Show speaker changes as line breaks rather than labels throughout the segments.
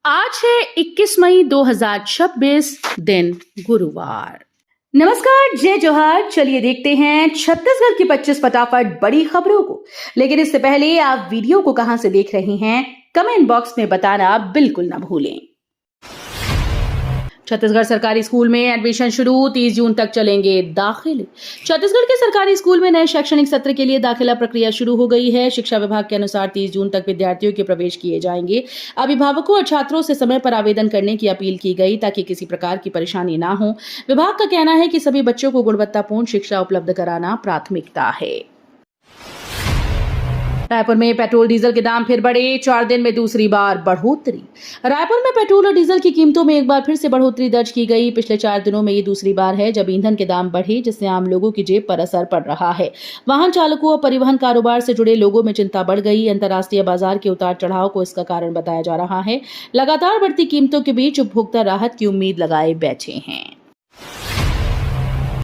आज है 21 मई 2026 दिन गुरुवार। नमस्कार, जय जोहार। चलिए देखते हैं छत्तीसगढ़ की 25 फटाफट बड़ी खबरों को। लेकिन इससे पहले आप वीडियो को कहां से देख रहे हैं, कमेंट बॉक्स में बताना बिल्कुल ना भूलें। छत्तीसगढ़ सरकारी स्कूल में एडमिशन शुरू, 30 जून तक चलेंगे दाखिले। छत्तीसगढ़ के सरकारी स्कूल में नए शैक्षणिक सत्र के लिए दाखिला प्रक्रिया शुरू हो गई है। शिक्षा विभाग के अनुसार 30 जून तक विद्यार्थियों के प्रवेश किए जाएंगे। अभिभावकों और छात्रों से समय पर आवेदन करने की अपील की गई ताकि किसी प्रकार की परेशानी ना हो। विभाग का कहना है कि सभी बच्चों को गुणवत्तापूर्ण शिक्षा उपलब्ध कराना प्राथमिकता है। रायपुर में पेट्रोल डीजल के दाम फिर बढ़े, 4 दिन में दूसरी बार बढ़ोतरी। रायपुर में पेट्रोल और डीजल की कीमतों में एक बार फिर से बढ़ोतरी दर्ज की गई। पिछले 4 दिनों में ये दूसरी बार है जब ईंधन के दाम बढ़े, जिससे आम लोगों की जेब पर असर पड़ रहा है। वाहन चालकों और परिवहन कारोबार से जुड़े लोगों में चिंता बढ़ गई। अंतर्राष्ट्रीय बाजार के उतार चढ़ाव को इसका कारण बताया जा रहा है। लगातार बढ़ती कीमतों के बीच उपभोक्ता राहत की उम्मीद लगाए बैठे हैं।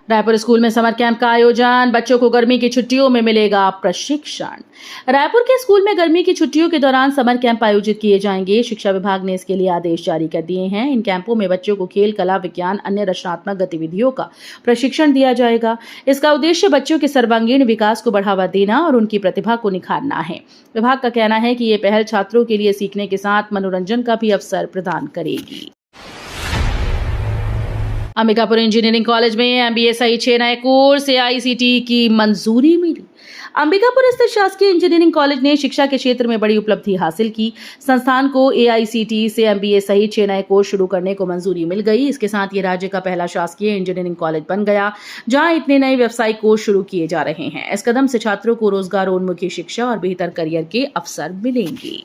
रायपुर स्कूल में समर कैंप का आयोजन, बच्चों को गर्मी की छुट्टियों में मिलेगा प्रशिक्षण। रायपुर के स्कूल में गर्मी की छुट्टियों के दौरान समर कैंप आयोजित किए जाएंगे। शिक्षा विभाग ने इसके लिए आदेश जारी कर दिए हैं। इन कैंपों में बच्चों को खेल, कला, विज्ञान, अन्य रचनात्मक गतिविधियों का प्रशिक्षण दिया जाएगा। इसका उद्देश्य बच्चों के सर्वांगीण विकास को बढ़ावा देना और उनकी प्रतिभा को निखारना है। विभाग का कहना है कि ये पहल छात्रों के लिए सीखने के साथ मनोरंजन का भी अवसर प्रदान करेगी। अंबिकापुर इंजीनियरिंग कॉलेज में MBA सहित 6 नए कोर्स AICTE की मंजूरी मिली। अंबिकापुर स्थित शासकीय इंजीनियरिंग कॉलेज ने शिक्षा के क्षेत्र में बड़ी उपलब्धि हासिल की। संस्थान को AICTE से MBA सहित 6 नए कोर्स शुरू करने को मंजूरी मिल गई। इसके साथ ये राज्य का पहला शासकीय इंजीनियरिंग कॉलेज बन गया जहां इतने नए व्यावसायिक कोर्स शुरू किए जा रहे हैं। इस कदम से छात्रों को रोजगारोन्मुखी शिक्षा और बेहतर करियर के अवसर मिलेंगे।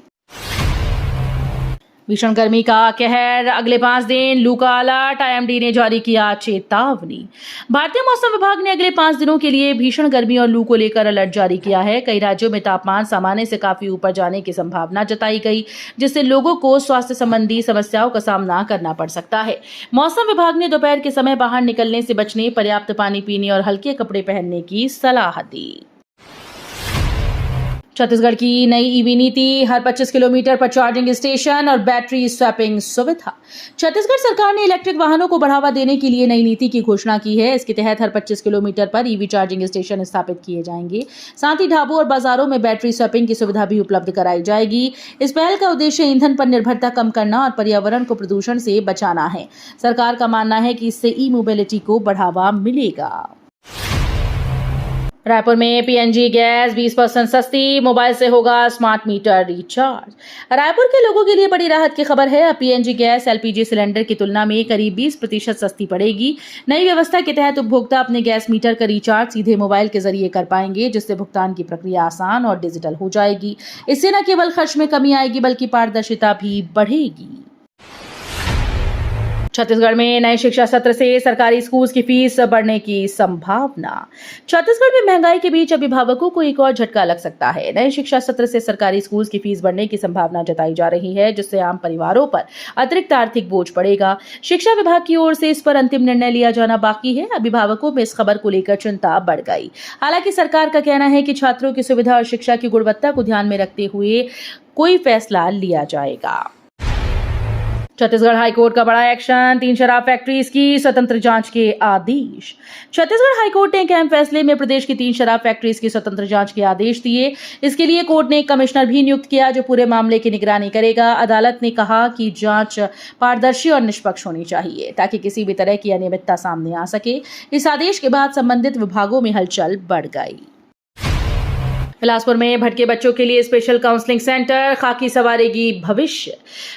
भीषण गर्मी का कहर, अगले 5 दिन लू का अलर्ट, IMD ने जारी किया चेतावनी। भारतीय मौसम विभाग ने अगले 5 दिनों के लिए भीषण गर्मी और लू को लेकर अलर्ट जारी किया है। कई राज्यों में तापमान सामान्य से काफी ऊपर जाने की संभावना जताई गई, जिससे लोगों को स्वास्थ्य संबंधी समस्याओं का सामना करना पड़ सकता है। मौसम विभाग ने दोपहर के समय बाहर निकलने से बचने, पर्याप्त पानी पीने और हल्के कपड़े पहनने की सलाह दी। छत्तीसगढ़ की नई EV नीति, हर 25 किलोमीटर पर चार्जिंग स्टेशन और बैटरी स्वैपिंग सुविधा। छत्तीसगढ़ सरकार ने इलेक्ट्रिक वाहनों को बढ़ावा देने के लिए नई नीति की घोषणा की है। इसके तहत हर 25 किलोमीटर पर EV चार्जिंग स्टेशन स्थापित किए जाएंगे। साथ ही ढाबों और बाजारों में बैटरी स्वैपिंग की सुविधा भी उपलब्ध कराई जाएगी। इस पहल का उद्देश्य ईंधन पर निर्भरता कम करना और पर्यावरण को प्रदूषण से बचाना है। सरकार का मानना है कि इससे ई-मोबिलिटी को बढ़ावा मिलेगा। रायपुर में PNG गैस 20% सस्ती, मोबाइल से होगा स्मार्ट मीटर रिचार्ज। रायपुर के लोगों के लिए बड़ी राहत की खबर है। अब PNG गैस LPG सिलेंडर की तुलना में करीब 20% सस्ती पड़ेगी। नई व्यवस्था के तहत उपभोक्ता अपने गैस मीटर का रिचार्ज सीधे मोबाइल के जरिए कर पाएंगे, जिससे भुगतान की प्रक्रिया आसान और डिजिटल हो जाएगी। इससे न केवल खर्च में कमी आएगी बल्कि पारदर्शिता भी बढ़ेगी। छत्तीसगढ़ में नए शिक्षा सत्र से सरकारी स्कूल की फीस बढ़ने की संभावना। छत्तीसगढ़ में महंगाई के बीच अभिभावकों को एक और झटका लग सकता है। नए शिक्षा सत्र से सरकारी स्कूल की फीस बढ़ने की संभावना जताई जा रही है, जिससे आम परिवारों पर अतिरिक्त आर्थिक बोझ पड़ेगा। शिक्षा विभाग की ओर से इस पर अंतिम निर्णय लिया जाना बाकी है। अभिभावकों में इस खबर को लेकर चिंता बढ़ गई। हालांकि सरकार का कहना है कि छात्रों की सुविधा और शिक्षा की गुणवत्ता को ध्यान में रखते हुए कोई फैसला लिया जाएगा। छत्तीसगढ़ हाईकोर्ट का बड़ा एक्शन, 3 शराब फैक्ट्रीज की स्वतंत्र जांच के आदेश। छत्तीसगढ़ हाईकोर्ट ने एक अहम फैसले में प्रदेश की 3 शराब फैक्ट्रीज की स्वतंत्र जांच के आदेश दिए। इसके लिए कोर्ट ने एक कमिश्नर भी नियुक्त किया जो पूरे मामले की निगरानी करेगा। अदालत ने कहा कि जांच पारदर्शी और निष्पक्ष होनी चाहिए ताकि किसी भी तरह की अनियमितता सामने आ सके। इस आदेश के बाद संबंधित विभागों में हलचल बढ़ गई। बिलासपुर में भटके बच्चों के लिए स्पेशल काउंसलिंग सेंटर, खाकी सवारेगी भविष्य।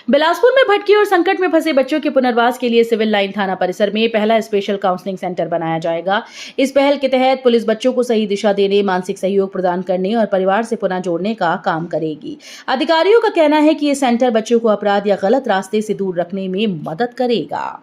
बिलासपुर में भटके और संकट में फंसे बच्चों के पुनर्वास के लिए सिविल लाइन थाना परिसर में पहला स्पेशल काउंसलिंग सेंटर बनाया जाएगा। इस पहल के तहत पुलिस बच्चों को सही दिशा देने, मानसिक सहयोग प्रदान करने और परिवार से पुनः जोड़ने का काम करेगी। अधिकारियों का कहना है कि ये सेंटर बच्चों को अपराध या गलत रास्ते से दूर रखने में मदद करेगा।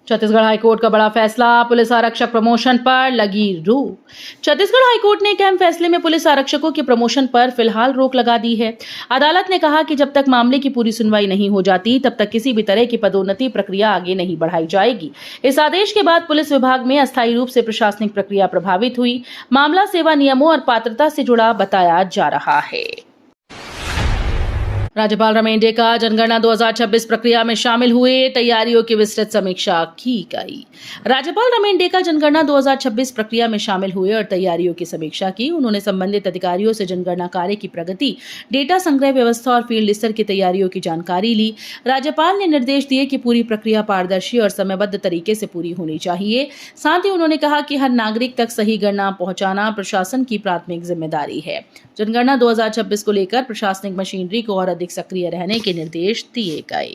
छत्तीसगढ़ हाईकोर्ट का बड़ा फैसला, पुलिस आरक्षक प्रमोशन पर लगी रोक। छत्तीसगढ़ हाईकोर्ट ने एक अहम फैसले में पुलिस आरक्षकों के प्रमोशन पर फिलहाल रोक लगा दी है। अदालत ने कहा कि जब तक मामले की पूरी सुनवाई नहीं हो जाती तब तक किसी भी तरह की पदोन्नति प्रक्रिया आगे नहीं बढ़ाई जाएगी। इस आदेश के बाद पुलिस विभाग में अस्थायी रूप से प्रशासनिक प्रक्रिया प्रभावित हुई। मामला सेवा नियमों और पात्रता से जुड़ा बताया जा रहा है। राज्यपाल रमेश डेका जनगणना 2026 प्रक्रिया में शामिल हुए, तैयारियों की विस्तृत समीक्षा की गई। राज्यपाल रमेश डेका जनगणना 2026 प्रक्रिया में शामिल हुए और तैयारियों की समीक्षा की। उन्होंने संबंधित अधिकारियों से जनगणना कार्य की प्रगति, डेटा संग्रह व्यवस्था और फील्ड स्तर की तैयारियों की जानकारी ली। राज्यपाल ने निर्देश दिए कि पूरी प्रक्रिया पारदर्शी और समयबद्ध तरीके से पूरी होनी चाहिए। साथ ही उन्होंने कहा कि हर नागरिक तक सही गणना पहुंचाना प्रशासन की प्राथमिक जिम्मेदारी है। जनगणना 2026 को लेकर प्रशासनिक मशीनरी को और अधिक सक्रिय रहने के निर्देश दिए गए।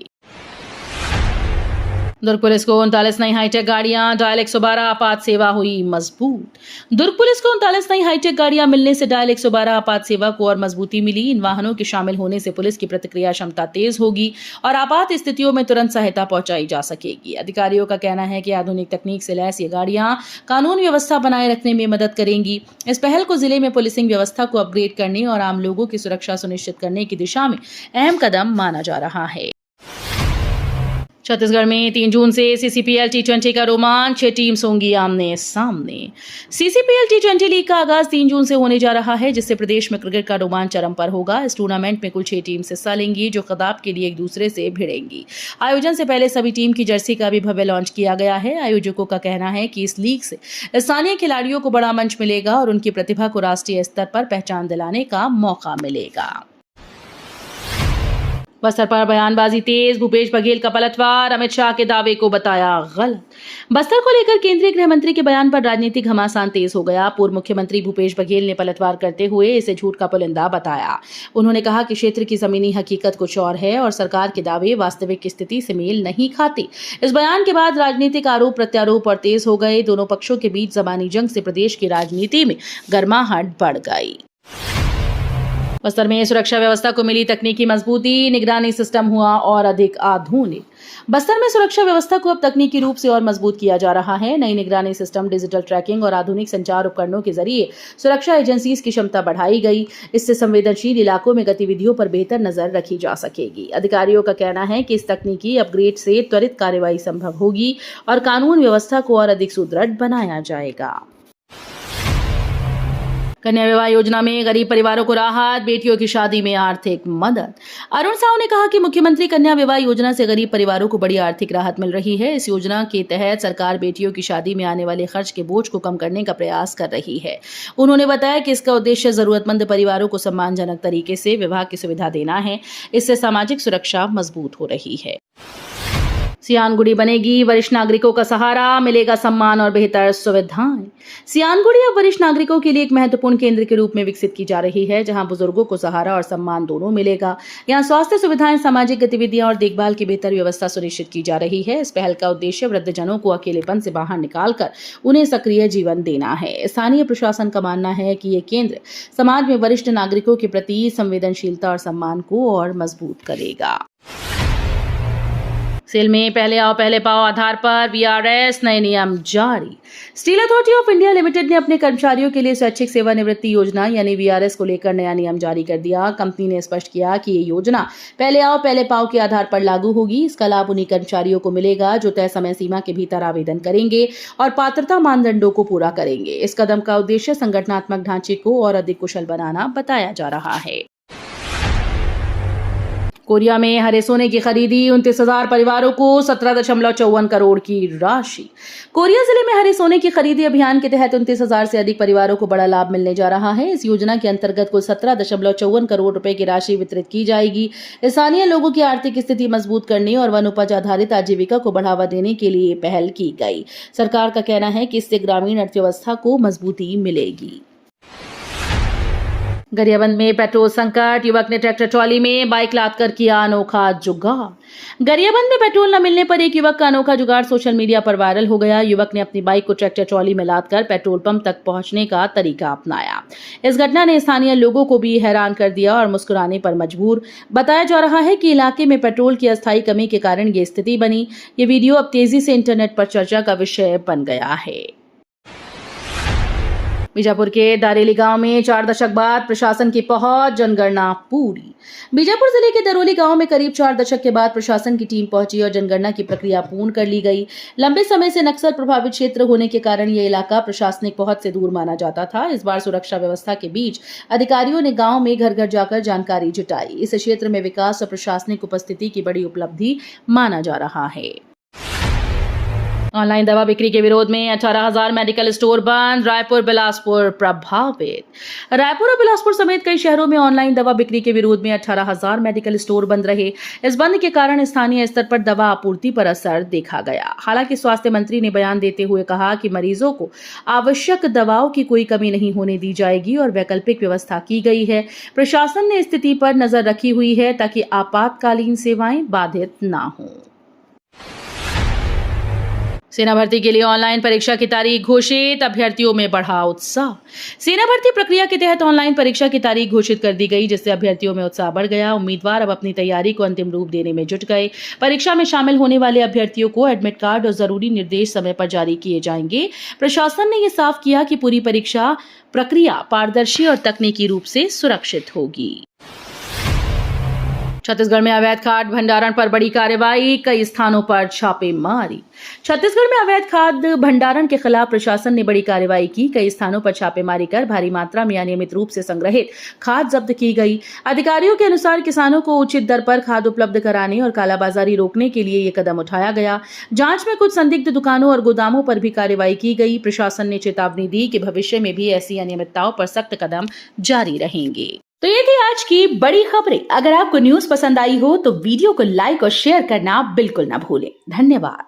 दुर्ग पुलिस को 39 नई हाईटेक गाड़ियां, डायल 112 आपात सेवा हुई मजबूत। दुर्ग पुलिस को 39 नई हाईटेक गाड़ियां मिलने से डायल 112 आपात सेवा को और मजबूती मिली। इन वाहनों के शामिल होने से पुलिस की प्रतिक्रिया क्षमता तेज होगी और आपात स्थितियों में तुरंत सहायता पहुंचाई जा सकेगी। अधिकारियों का कहना है कि आधुनिक तकनीक से लैस ये गाड़ियां कानून व्यवस्था बनाए रखने में मदद करेंगी। इस पहल को जिले में पुलिसिंग व्यवस्था को अपग्रेड करने और आम लोगों की सुरक्षा सुनिश्चित करने की दिशा में अहम कदम माना जा रहा है। छत्तीसगढ़ में 3 जून से सीसीपीएल टी20 का रोमांच, 6 टीम्स होंगी आमने सामने। सीसीपीएल टी20 लीग का आगाज 3 जून से होने जा रहा है, जिससे प्रदेश में क्रिकेट का रोमांच चरम पर होगा। इस टूर्नामेंट में कुल 6 टीम्स हिस्सा लेंगी, जो खिताब के लिए एक दूसरे से भिड़ेंगी। आयोजन से पहले सभी टीम की जर्सी का भी भव्य लॉन्च किया गया है। आयोजकों का कहना है कि इस लीग से स्थानीय खिलाड़ियों को बड़ा मंच मिलेगा और उनकी प्रतिभा को राष्ट्रीय स्तर पर पहचान दिलाने का मौका मिलेगा। बस्तर पर बयानबाजी तेज, भूपेश बघेल का पलटवार, अमित शाह के दावे को बताया गलत। बस्तर को लेकर केंद्रीय गृह मंत्री के बयान पर राजनीतिक घमासान तेज हो गया। पूर्व मुख्यमंत्री भूपेश बघेल ने पलटवार करते हुए इसे झूठ का पुलिंदा बताया। उन्होंने कहा कि क्षेत्र की जमीनी हकीकत कुछ और है और सरकार के दावे वास्तविक स्थिति से मेल नहीं खाते। इस बयान के बाद राजनीतिक आरोप प्रत्यारोप और तेज हो गए। दोनों पक्षों के बीच जबानी जंग से प्रदेश की राजनीति में गर्माहट बढ़ गई। बस्तर में सुरक्षा व्यवस्था को मिली तकनीकी मजबूती, निगरानी सिस्टम हुआ और अधिक आधुनिक। बस्तर में सुरक्षा व्यवस्था को अब तकनीकी रूप से और मजबूत किया जा रहा है। नई निगरानी सिस्टम, डिजिटल ट्रैकिंग और आधुनिक संचार उपकरणों के जरिए सुरक्षा एजेंसीज की क्षमता बढ़ाई गई। इससे संवेदनशील इलाकों में गतिविधियों पर बेहतर नजर रखी जा सकेगी। अधिकारियों का कहना है कि इस तकनीकी अपग्रेड से त्वरित कार्रवाई संभव होगी और कानून व्यवस्था को और अधिक सुदृढ़ बनाया जाएगा। कन्या विवाह योजना में गरीब परिवारों को राहत, बेटियों की शादी में आर्थिक मदद। अरुण साहू ने कहा कि मुख्यमंत्री कन्या विवाह योजना से गरीब परिवारों को बड़ी आर्थिक राहत मिल रही है। इस योजना के तहत सरकार बेटियों की शादी में आने वाले खर्च के बोझ को कम करने का प्रयास कर रही है। उन्होंने बताया कि इसका उद्देश्य जरूरतमंद परिवारों को सम्मानजनक तरीके से विवाह की सुविधा देना है। इससे सामाजिक सुरक्षा मजबूत हो रही है। सियानगुड़ी बनेगी वरिष्ठ नागरिकों का सहारा, मिलेगा सम्मान और बेहतर सुविधाएं। सियानगुड़ी अब वरिष्ठ नागरिकों के लिए एक महत्वपूर्ण केंद्र के रूप में विकसित की जा रही है, जहां बुजुर्गों को सहारा और सम्मान दोनों मिलेगा। यहां स्वास्थ्य सुविधाएं, सामाजिक गतिविधियां और देखभाल की बेहतर व्यवस्था सुनिश्चित की जा रही है। इस पहल का उद्देश्य वृद्धजनों को अकेलेपन से बाहर निकालकर उन्हें सक्रिय जीवन देना है। स्थानीय प्रशासन का मानना है कि ये केंद्र समाज में वरिष्ठ नागरिकों के प्रति संवेदनशीलता और सम्मान को और मजबूत करेगा। सेल में पहले आओ पहले पाओ आधार पर वीआरएस नए नियम जारी। Steel authority of India limited ने अपने कर्मचारियों के लिए स्वैच्छिक सेवानिवृत्ति योजना यानी वीआरएस को लेकर नया नियम जारी कर दिया। कंपनी ने स्पष्ट किया कि ये योजना पहले आओ पहले पाओ के आधार पर लागू होगी। इसका लाभ उन्हीं कर्मचारियों को मिलेगा जो तय समय सीमा के भीतर आवेदन करेंगे और पात्रता मानदंडों को पूरा करेंगे। इस कदम का उद्देश्य संगठनात्मक ढांचे को और अधिक कुशल बनाना बताया जा रहा है। कोरिया में हरे सोने की खरीदी, 29,000 परिवारों को 17.54 करोड़ की राशि। कोरिया जिले में हरे सोने की खरीदी अभियान के तहत 29,000 से अधिक परिवारों को बड़ा लाभ मिलने जा रहा है। इस योजना के अंतर्गत कुल 17.54 करोड़ रुपए की राशि वितरित की जाएगी। स्थानीय लोगों की आर्थिक स्थिति मजबूत करने और वन उपज आधारित आजीविका को बढ़ावा देने के लिए पहल की गई। सरकार का कहना है कि इससे ग्रामीण अर्थव्यवस्था को मजबूती मिलेगी। गरियाबंद में पेट्रोल संकट, युवक ने ट्रैक्टर ट्रॉली में बाइक लादकर किया अनोखा जुगाड़। गरियाबंद में पेट्रोल न मिलने पर एक युवक का अनोखा जुगाड़ सोशल मीडिया पर वायरल हो गया। युवक ने अपनी बाइक को ट्रैक्टर ट्रॉली में लादकर पेट्रोल पंप तक पहुंचने का तरीका अपनाया। इस घटना ने स्थानीय लोगों को भी हैरान कर दिया और मुस्कुराने पर मजबूर। बताया जा रहा है कि इलाके में पेट्रोल की अस्थायी कमी के कारण ये स्थिति बनी। ये वीडियो अब तेजी से इंटरनेट पर चर्चा का विषय बन गया है। बीजापुर के दारेली गांव में 4 दशक बाद प्रशासन की पहुंच, जनगणना पूरी। बीजापुर जिले के दरोली गांव में करीब 4 दशक के बाद प्रशासन की टीम पहुंची और जनगणना की प्रक्रिया पूर्ण कर ली गई। लंबे समय से नक्सल प्रभावित क्षेत्र होने के कारण यह इलाका प्रशासनिक पहुंच से दूर माना जाता था। इस बार सुरक्षा व्यवस्था के बीच अधिकारियों ने गांव में घर घर जाकर जानकारी जुटाई। इस क्षेत्र में विकास और प्रशासनिक उपस्थिति की बड़ी उपलब्धि माना जा रहा है। ऑनलाइन दवा बिक्री के विरोध में 18,000 मेडिकल स्टोर बंद, रायपुर बिलासपुर प्रभावित। रायपुर और बिलासपुर समेत कई शहरों में ऑनलाइन दवा बिक्री के विरोध में 18,000 मेडिकल स्टोर बंद रहे। इस बंद के कारण स्थानीय स्तर पर दवा आपूर्ति पर असर देखा गया। हालांकि स्वास्थ्य मंत्री ने बयान देते हुए कहा कि मरीजों को आवश्यक दवाओं की कोई कमी नहीं होने दी जाएगी और वैकल्पिक व्यवस्था की गई है। प्रशासन ने स्थिति पर नजर रखी हुई है ताकि आपातकालीन सेवाएं बाधित न हों। सेना भर्ती के लिए ऑनलाइन परीक्षा की तारीख घोषित, अभ्यर्थियों में बढ़ा उत्साह। सेना भर्ती प्रक्रिया के तहत ऑनलाइन परीक्षा की तारीख घोषित कर दी गई, जिससे अभ्यर्थियों में उत्साह बढ़ गया। उम्मीदवार अब अपनी तैयारी को अंतिम रूप देने में जुट गए। परीक्षा में शामिल होने वाले अभ्यर्थियों को एडमिट कार्ड और जरूरी निर्देश समय पर जारी किए जाएंगे। प्रशासन ने यह साफ किया कि पूरी परीक्षा प्रक्रिया पारदर्शी और तकनीकी रूप से सुरक्षित होगी। छत्तीसगढ़ में अवैध खाद भंडारण पर बड़ी कार्रवाई, कई स्थानों पर छापेमारी। छत्तीसगढ़ में अवैध खाद भंडारण के खिलाफ प्रशासन ने बड़ी कार्रवाई की। कई स्थानों पर छापेमारी कर भारी मात्रा में अनियमित रूप से संग्रहित खाद जब्त की गई। अधिकारियों के अनुसार किसानों को उचित दर पर खाद उपलब्ध कराने और कालाबाजारी रोकने के लिए ये कदम उठाया गया। जांच में कुछ संदिग्ध दुकानों और गोदामों पर भी कार्रवाई की गई। प्रशासन ने चेतावनी दी कि भविष्य में भी ऐसी अनियमितताओं पर सख्त कदम जारी रहेंगे। तो ये थी आज की बड़ी खबरें। अगर आपको न्यूज पसंद आई हो तो वीडियो को लाइक और शेयर करना बिल्कुल ना भूलें। धन्यवाद।